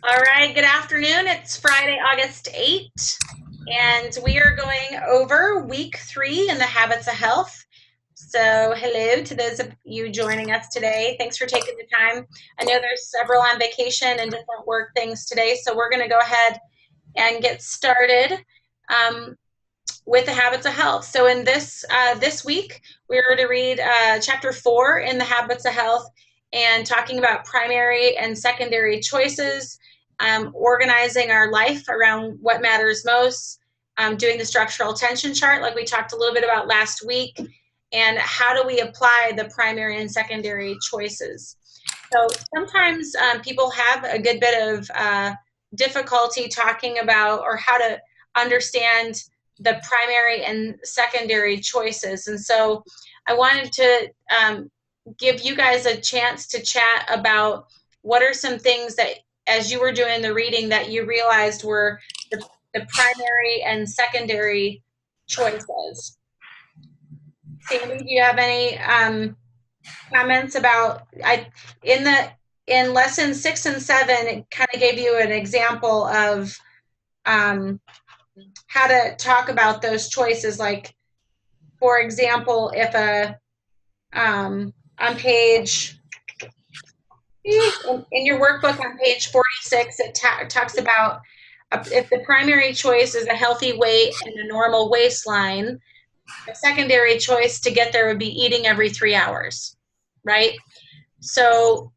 All right, good afternoon. It's Friday, August 8th, and we are going over week 3 in the Habits of Health. So, hello to those of you joining us today. Thanks for taking the time. I know there's several on vacation and different work things today, so we're going to go ahead and get started with the Habits of Health. So, in this week, we're to read chapter 4 in the Habits of Health and talking about primary and secondary choices, organizing our life around what matters most, doing the structural tension chart like we talked a little bit about last week, and how do we apply the primary and secondary choices. So sometimes people have a good bit of difficulty talking about or how to understand the primary and secondary choices. And so I wanted to give you guys a chance to chat about what are some things that, as you were doing the reading, that you realized were the primary and secondary choices. Sandy, do you have any comments about, in lesson 6 and 7, it kind of gave you an example of how to talk about those choices. Like, for example, if on page, in your workbook on page 46, it talks about if the primary choice is a healthy weight and a normal waistline, a secondary choice to get there would be eating every 3 hours, right? So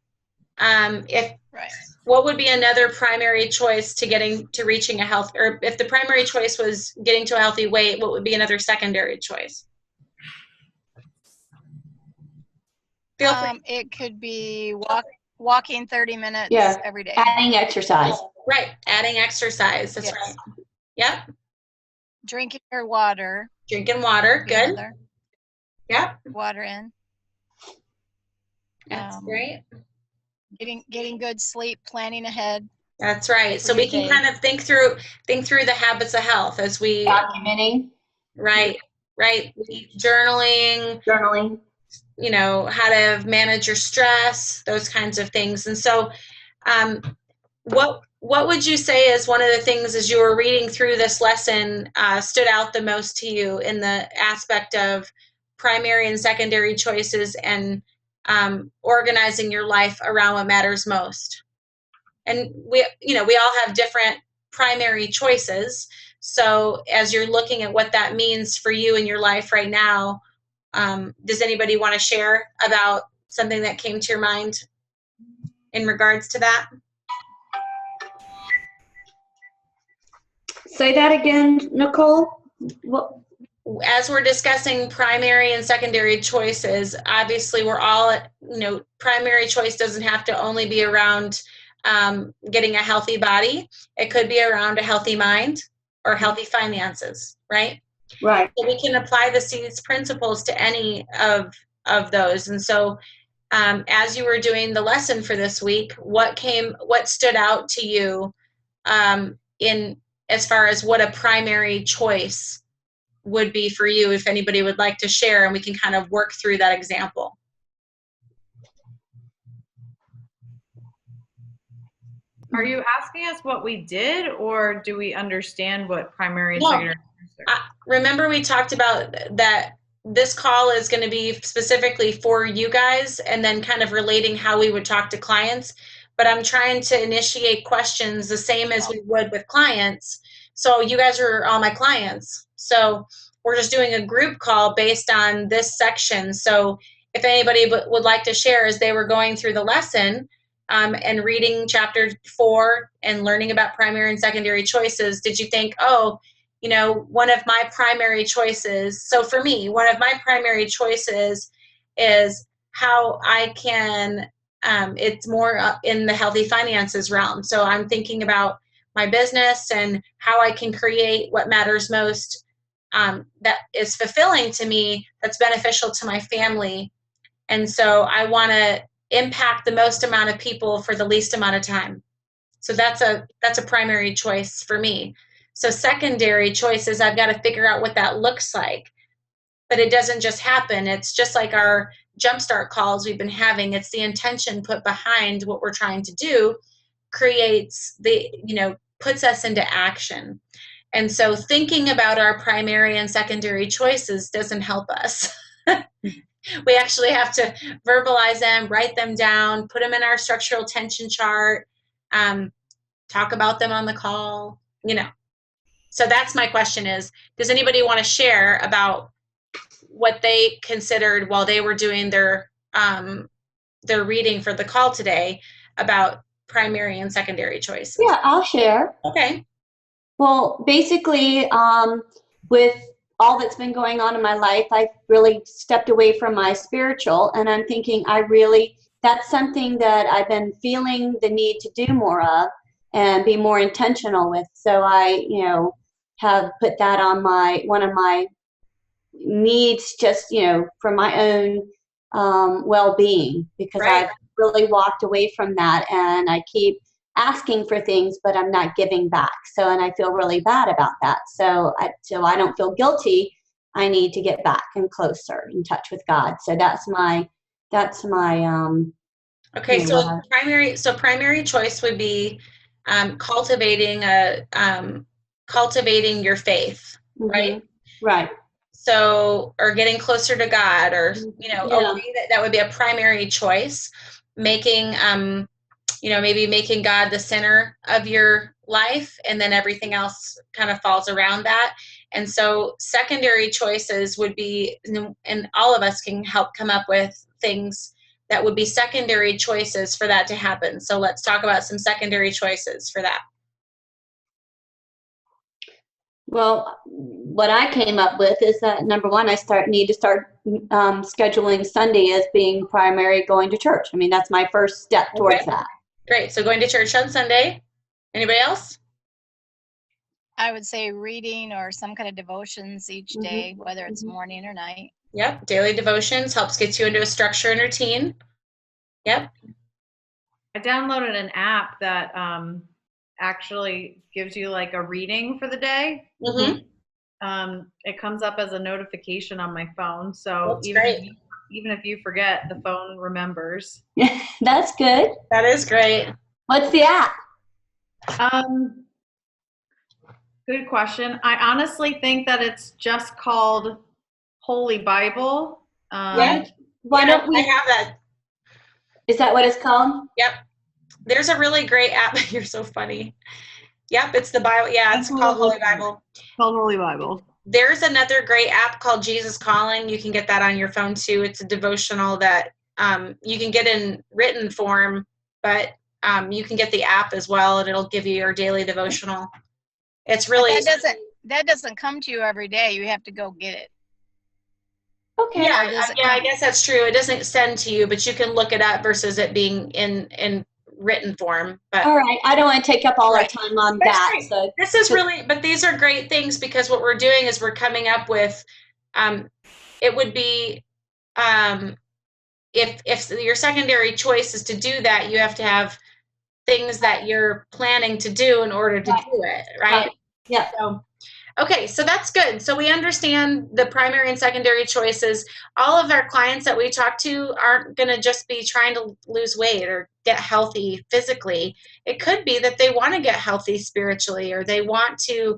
what would be another primary choice to reaching a health, or if the primary choice was getting to a healthy weight, what would be another secondary choice? It could be walking 30 minutes every day. Adding exercise. Right, adding exercise. That's right. Yep. Drinking your water. Drinking water, good. Yep. Water in. That's great. Getting good sleep, planning ahead. That's right. So we can kind of think through the habits of health as we documenting. Right. Journaling. You know, how to manage your stress, those kinds of things. And so what would you say is one of the things as you were reading through this lesson stood out the most to you in the aspect of primary and secondary choices and organizing your life around what matters most? And we all have different primary choices. So as you're looking at what that means for you in your life right now, does anybody want to share about something that came to your mind in regards to that? Say that again, Nicole. As we're discussing primary and secondary choices, obviously we're all, primary choice doesn't have to only be around getting a healthy body. It could be around a healthy mind or healthy finances, right? Right. So we can apply these principles to any of those. And so as you were doing the lesson for this week, what stood out to you in as far as what a primary choice would be for you, if anybody would like to share, and we can kind of work through that example. Are you asking us what we did, or do we understand what primary and secondary? Remember we talked about that this call is going to be specifically for you guys and then kind of relating how we would talk to clients. But I'm trying to initiate questions the same as we would with clients. So you guys are all my clients. So we're just doing a group call based on this section. So if anybody would like to share as they were going through the lesson and reading chapter 4 and learning about primary and secondary choices, did you think, one of my primary choices, so for me, one of my primary choices is how I can, it's more in the healthy finances realm. So I'm thinking about my business and how I can create what matters most, that is fulfilling to me, that's beneficial to my family. And so I want to impact the most amount of people for the least amount of time. So that's a primary choice for me. So secondary choices, I've got to figure out what that looks like. But it doesn't just happen. It's just like our jumpstart calls we've been having. It's the intention put behind what we're trying to do. creates puts us into action. And so thinking about our primary and secondary choices doesn't help us. We actually have to verbalize them, write them down, put them in our structural tension chart, talk about them on the call, So that's my question is, does anybody want to share about what they considered while they were doing their reading for the call today about primary and secondary choices? Yeah, I'll share. Okay. Well, basically, with all that's been going on in my life, I've really stepped away from my spiritual, and I'm thinking that's something that I've been feeling the need to do more of and be more intentional with. So I, have put that on one of my needs, just, for my own well-being, because Right. I've really walked away from that, and I keep asking for things, but I'm not giving back. And I feel really bad about that. So I don't feel guilty. I need to get back and closer in touch with God. So that's my okay. So primary choice would be cultivating your faith, right? Mm-hmm. Right. So, or getting closer to God, or Yeah. a way that would be a primary choice. Making maybe making God the center of your life, and then everything else kind of falls around that. And so secondary choices would be, and all of us can help come up with things that would be secondary choices for that to happen. So let's talk about some secondary choices for that. Well, what I came up with is that, number one, I need to start scheduling Sunday as being primary, going to church. I mean, that's my first step towards that. Great. So going to church on Sunday. Anybody else? I would say reading or some kind of devotions each day, whether it's morning or night. Yep. Daily devotions helps get you into a structure and routine. Yep. I downloaded an app that actually gives you like a reading for the day. Mm-hmm. It comes up as a notification on my phone. So That's even great. even if you forget, the phone remembers. That's good. That is great. What's the app? Good question. I honestly think that it's just called Holy Bible. Why don't we? I have that. Is that what it's called? Yep. There's a really great app. You're so funny. Yep, it's the Bible. Yeah, it's called Holy Bible. Called Holy Bible. There's another great app called Jesus Calling. You can get that on your phone too. It's a devotional that you can get in written form, but you can get the app as well, and it'll give you your daily devotional. It's really that doesn't come to you every day. You have to go get it. Okay. Yeah, I guess that's true. It doesn't send to you, but you can look it up versus it being in written form. But all right, I don't want to take up all our time on that. Great. So this is really, but these are great things, because what we're doing is we're coming up with, it would be, if your secondary choice is to do that, you have to have things that you're planning to do in order to do it, right? Yeah. So, okay, so that's good. So we understand the primary and secondary choices. All of our clients that we talk to aren't going to just be trying to lose weight or get healthy physically. It could be that they want to get healthy spiritually, or they want to,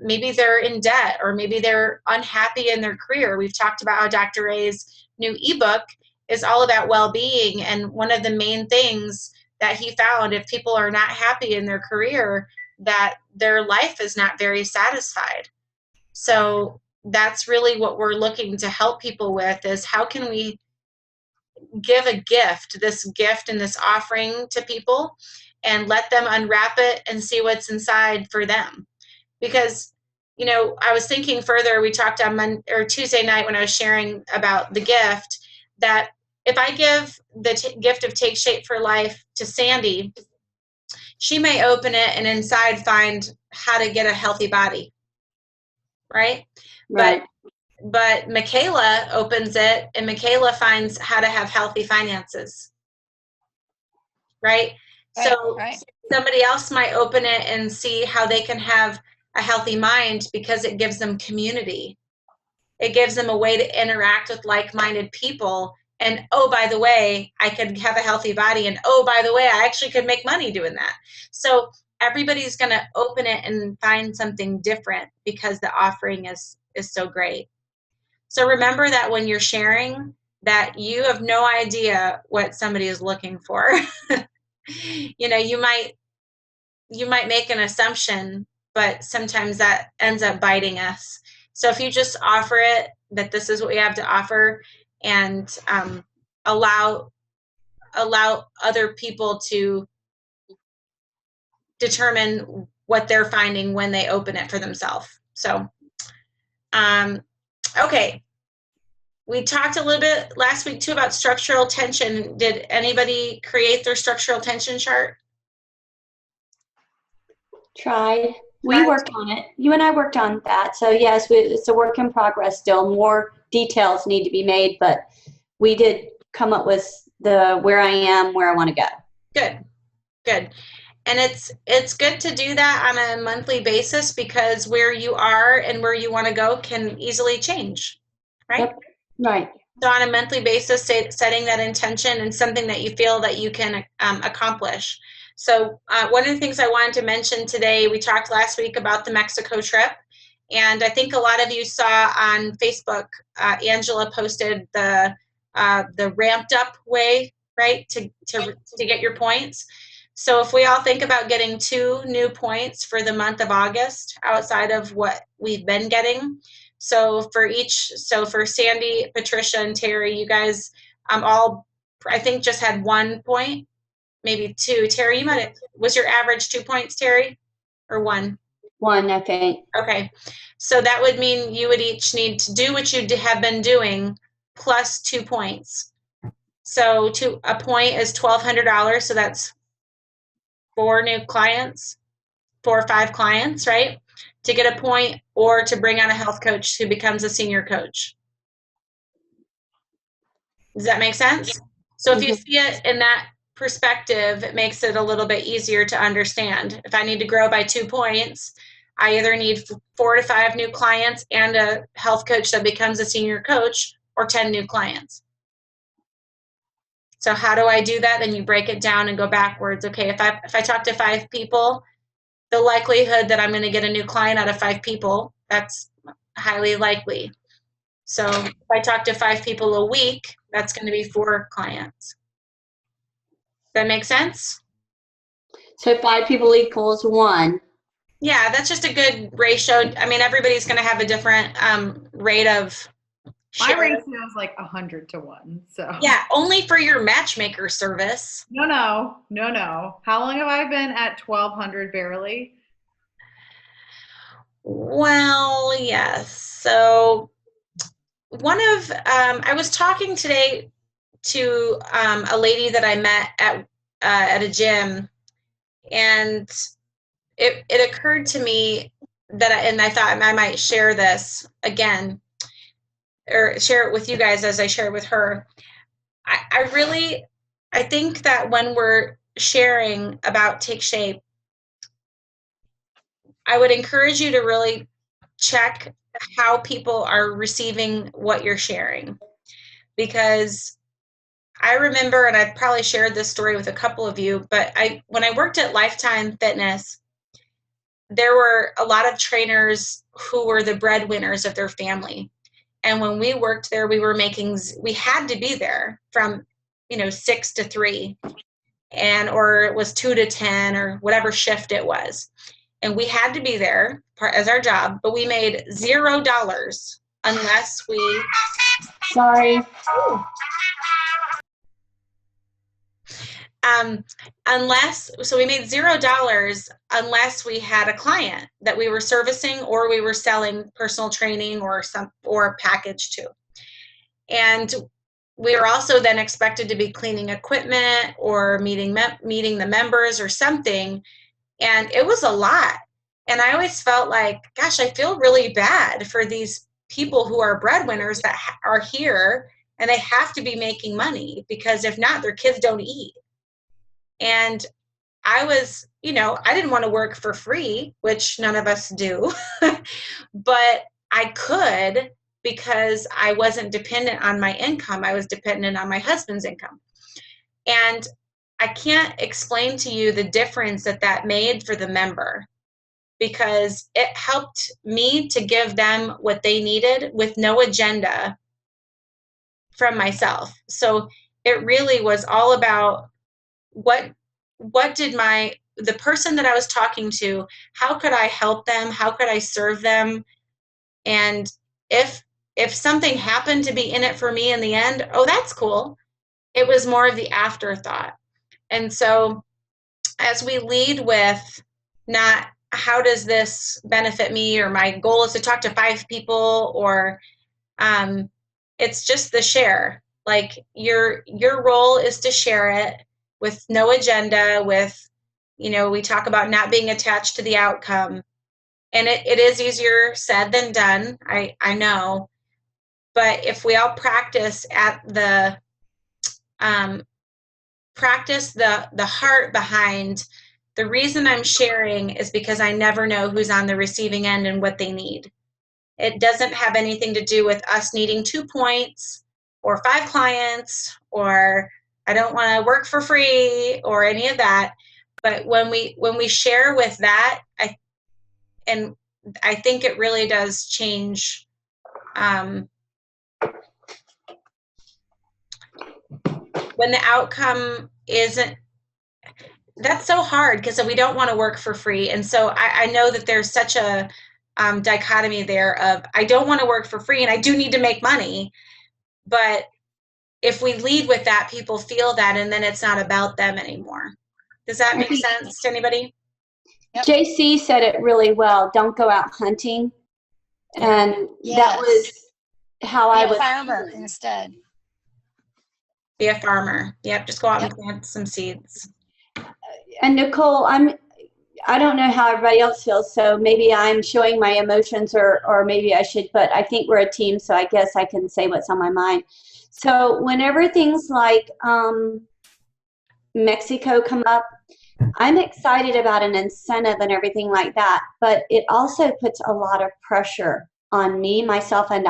maybe they're in debt, or maybe they're unhappy in their career. We've talked about how Dr. Ray's new ebook is all about well-being. And one of the main things that he found, if people are not happy in their career, that their life is not very satisfied. So that's really what we're looking to help people with, is how can we give this gift and this offering to people, and let them unwrap it and see what's inside for them. Because, I was thinking further, we talked on Tuesday night when I was sharing about the gift, that if I give the gift of Take Shape for Life to Sandy, she may open it and inside find how to get a healthy body, right? But Michaela opens it, and Michaela finds how to have healthy finances, right? So somebody else might open it and see how they can have a healthy mind, because it gives them community. It gives them a way to interact with like-minded people And oh, by the way, I could have a healthy body. And oh, by the way, I actually could make money doing that. So everybody's going to open it and find something different because the offering is so great. So remember that when you're sharing, that you have no idea what somebody is looking for. You know, you might make an assumption, but sometimes that ends up biting us. So if you just offer it, that this is what we have to offer, and allow other people to determine what they're finding when they open it for themselves. So, okay. We talked a little bit last week too about structural tension. Did anybody create their structural tension chart? Tried. We worked on it. You and I worked on that. So yes, it's a work in progress still. More details need to be made, but we did come up with the where I am, where I want to go. Good, good. And it's good to do that on a monthly basis, because where you are and where you want to go can easily change, right? Yep. Right. So on a monthly basis, setting that intention and something that you feel that you can accomplish. So one of the things I wanted to mention today, we talked last week about the Mexico trip, and I think a lot of you saw on Facebook, Angela posted the ramped up way, right, to get your points. So if we all think about getting 2 new points for the month of August outside of what we've been getting. So for Sandy, Patricia, and Terry, you guys all, I think, just had 1 point, maybe 2. Terry, was your average 2 points, Terry, or 1? 1, I think. Okay. So that would mean you would each need to do what you have been doing plus 2 points. So a point is $1,200. So that's 4 new clients, 4 or 5 clients, right? To get a point, or to bring on a health coach who becomes a senior coach. Does that make sense? So if you see it in that perspective, it makes it a little bit easier to understand. If I need to grow by 2 points, I either need 4 to 5 new clients and a health coach that becomes a senior coach, or 10 new clients. So how do I do that? Then you break it down and go backwards. Okay, if I talk to 5 people, the likelihood that I'm going to get a new client out of 5 people, that's highly likely. So if I talk to 5 people a week, that's going to be 4 clients. Does that make sense? So 5 people equals 1. Yeah, that's just a good ratio. I mean, everybody's going to have a different rate of share. My ratio is like 100 to 1. So yeah, only for your matchmaker service. No. How long have I been at 1,200 barely? Well, yes. So I was talking today to a lady that I met at a gym, and it occurred to me that I thought I might share this again, or share it with you guys as I share it with her. I think that when we're sharing about Take Shape, I would encourage you to really check how people are receiving what you're sharing. Because I remember, and I've probably shared this story with a couple of you, but when I worked at Lifetime Fitness, there were a lot of trainers who were the breadwinners of their family. And when we worked there, we had to be there from 6 to 3, or it was 2 to 10, or whatever shift it was. And we had to be there as our job, but we made $0 unless we. Sorry. So we made $0 unless we had a client that we were servicing, or we were selling personal training or a package to. And we were also then expected to be cleaning equipment or meeting the members or something. And it was a lot. And I always felt like, gosh, I feel really bad for these people who are breadwinners that are here, and they have to be making money, because if not, their kids don't eat. And I was, I didn't want to work for free, which none of us do, but I could, because I wasn't dependent on my income. I was dependent on my husband's income. And I can't explain to you the difference that made for the member, because it helped me to give them what they needed with no agenda from myself. So it really was all about what did the person that I was talking to, how could I help them? How could I serve them? And if something happened to be in it for me in the end, oh, that's cool. It was more of the afterthought. And so as we lead with not how does this benefit me, or my goal is to talk to 5 people, or it's just the share. Like your role is to share it with no agenda, with, we talk about not being attached to the outcome. And it is easier said than done, I know. But if we all practice the heart behind the reason I'm sharing is because I never know who's on the receiving end and what they need. It doesn't have anything to do with us needing 2 points or 5 clients, or I don't want to work for free or any of that. But when we share with that, I think it really does change. When the outcome isn't, that's so hard, because we don't want to work for free. And so I know that there's such a dichotomy there of, I don't want to work for free and I do need to make money. But if we lead with that, people feel that, and then it's not about them anymore. Does that make sense to anybody? Yep. JC said it really well. Don't go out hunting. And that was how I was. Be a farmer instead. Be a farmer. Yep. Just go out and plant some seeds. And Nicole, I don't know how everybody else feels, so maybe I'm showing my emotions, or maybe I should, but I think we're a team, so I guess I can say what's on my mind. So whenever things like Mexico come up, I'm excited about an incentive and everything like that, but it also puts a lot of pressure on me, myself, and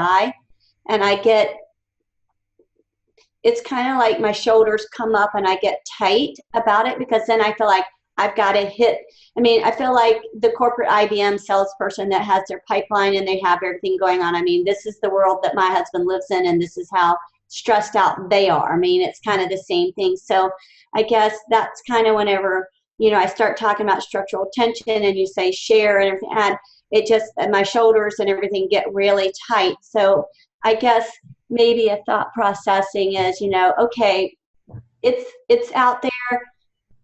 it's kind of like my shoulders come up and I get tight about it, because then I feel like I've got to hit. I mean, I feel like the corporate IBM salesperson that has their pipeline and they have everything going on. I mean, this is the world that my husband lives in, and this is how stressed out they are. I mean, it's kind of the same thing. So I guess that's kind of whenever, I start talking about structural tension and you say share and everything, and it just, my shoulders and everything get really tight. So I guess maybe a thought processing is, okay, it's out there,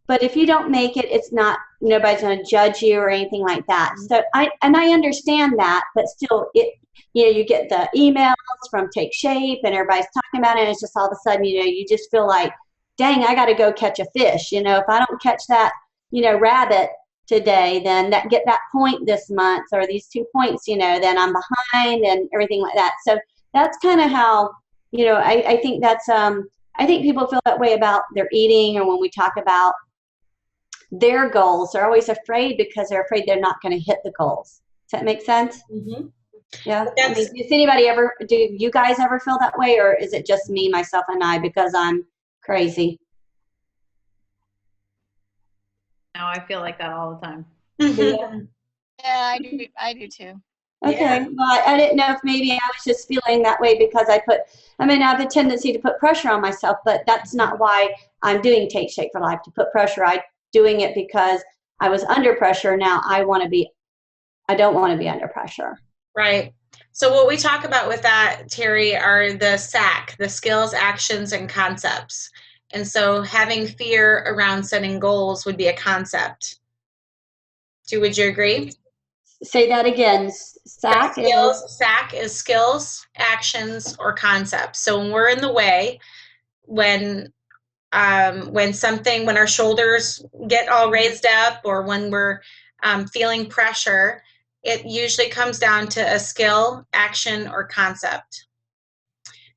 but if you don't make it, it's not, nobody's going to judge you or anything like that. So I understand that, but still, you get the emails from Take Shape and everybody's talking about it, and it's just all of a sudden, you just feel like, dang, I got to go catch a fish. If I don't catch that, rabbit today, then get that point this month, or these 2 points, then I'm behind and everything like that. So that's kind of how, I think that's, I think people feel that way about their eating, or when we talk about their goals, they're always afraid because they're afraid they're not going to hit the goals. Does that make sense? Mm-hmm. Yeah. I mean, do you guys ever feel that way, or is it just me, myself, and I, because I'm crazy? No, I feel like that all the time. Yeah, I do too. Okay, Yeah. well, I didn't know if maybe I was just feeling that way because I have a tendency to put pressure on myself, but that's not why I'm doing Take Shape for Life, to put pressure. I'm doing it because I was under pressure. Now I don't want to be under pressure. Right. So what we talk about with that, Terry, are the SAC, the skills, actions, and concepts. And so having fear around setting goals would be a concept. Would you agree? Say that again. SAC is skills, actions, or concepts. So when we're in the way, when our shoulders get all raised up, or when we're feeling pressure, it usually comes down to a skill, action, or concept.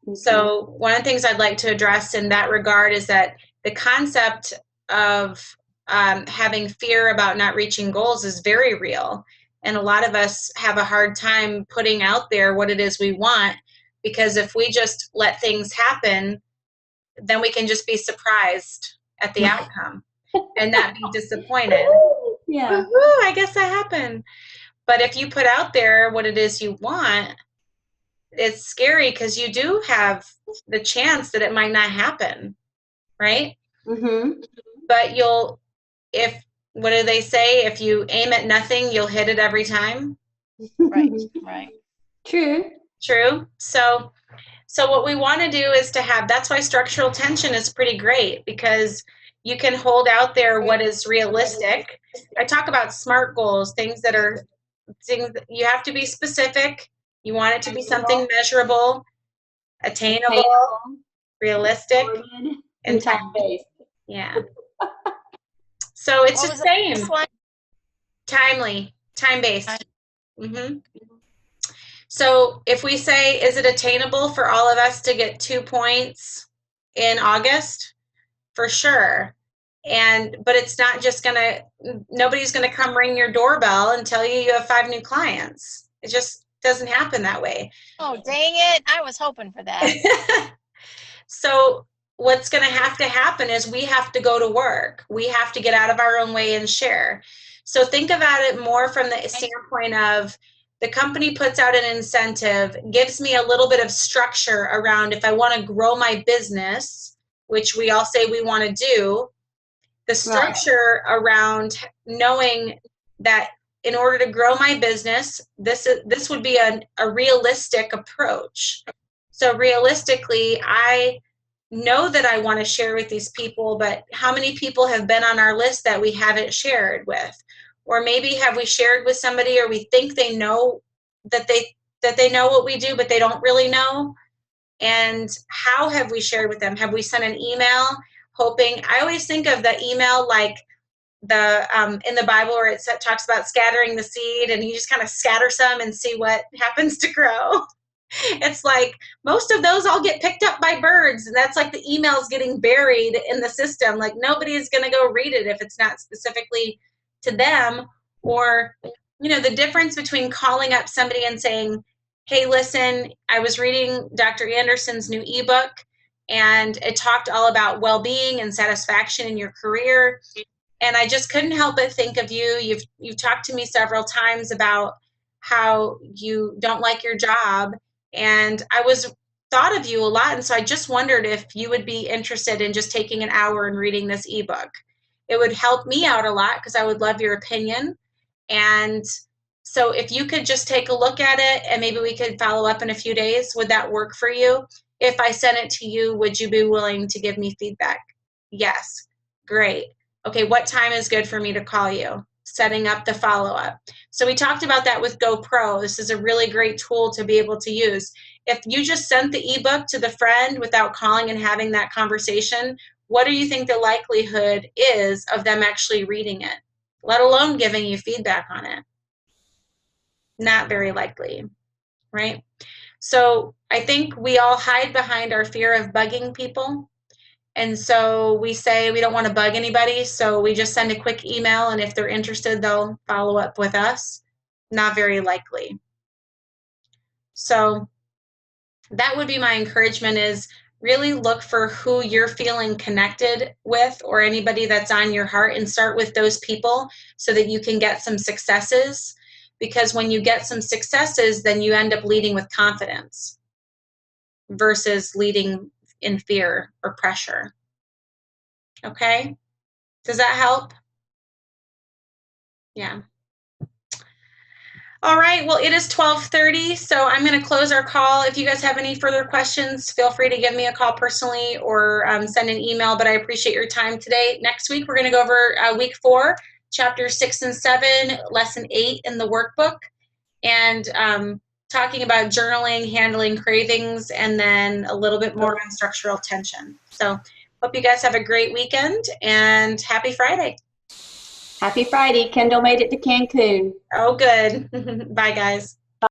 Mm-hmm. So one of the things I'd like to address in that regard is that the concept of having fear about not reaching goals is very real. And a lot of us have a hard time putting out there what it is we want, because if we just let things happen, then we can just be surprised at the outcome and not be disappointed. Yeah. Woo-hoo, I guess that happened. But if you put out there what it is you want, it's scary because you do have the chance that it might not happen, right? Mm-hmm. But what do they say? If you aim at nothing, you'll hit it every time. Right, right. True. True. So what we want to do is that's why structural tension is pretty great, because you can hold out there what is realistic. I talk about SMART goals, things that you have to be specific. You want it to be something measurable, attainable, realistic, and time-based. Yeah. So it's What the was same. this one? Timely, time-based. Mm-hmm. So if we say, is it attainable for all of us to get 2 points in August? For sure. But it's not just nobody's gonna come ring your doorbell and tell you have 5 new clients. It just doesn't happen that way. Oh, dang it. I was hoping for that. So what's going to happen is we have to go to work. We have to get out of our own way and share. So think about it more from the standpoint of the company puts out an incentive, gives me a little bit of structure around if I want to grow my business, which we all say we want to do, the structure around knowing that in order to grow my business, this would be a realistic approach. So realistically, I know that I want to share with these people, but how many people have been on our list that we haven't shared with? Or maybe have we shared with somebody, or we think they know that they know what we do, but they don't really know? And how have we shared with them? Have we sent an email hoping? I always think of the email like the in the Bible where it talks about scattering the seed, and you just kind of scatter some and see what happens to grow. It's like most of those all get picked up by birds, and that's like the emails getting buried in the system. Like nobody's going to go read it if it's not specifically to them. Or the difference between calling up somebody and saying, hey, listen, I was reading Dr. Anderson's new ebook, and it talked all about well-being and satisfaction in your career, and I just couldn't help but think of you. You've talked to me several times about how you don't like your job, and I thought of you a lot, and so I just wondered if you would be interested in just taking an hour and reading this ebook. It would help me out a lot because I would love your opinion. And so if you could just take a look at it, and maybe we could follow up in a few days, would that work for you? If I sent it to you, would you be willing to give me feedback? Yes. Great. Okay, what time is good for me to call you? Setting up the follow-up. So we talked about that with GoPro. This is a really great tool to be able to use. If you just sent the ebook to the friend without calling and having that conversation, what do you think the likelihood is of them actually reading it, let alone giving you feedback on it? Not very likely, right? So I think we all hide behind our fear of bugging people. And so we say we don't want to bug anybody, so we just send a quick email, and if they're interested, they'll follow up with us. Not very likely. So that would be my encouragement, is really look for who you're feeling connected with, or anybody that's on your heart, and start with those people so that you can get some successes. Because when you get some successes, then you end up leading with confidence versus leading in fear or pressure. Okay? Does that help? Yeah. All right, well, it is 12:30, so I'm going to close our call. If you guys have any further questions, feel free to give me a call personally or send an email, but I appreciate your time today. Next week, we're going to go over week 4, chapters 6 and 7, lesson 8 in the workbook, and talking about journaling, handling cravings, and then a little bit more on structural tension. So hope you guys have a great weekend, and happy Friday. Happy Friday. Kendall made it to Cancun. Oh, good. Bye, guys.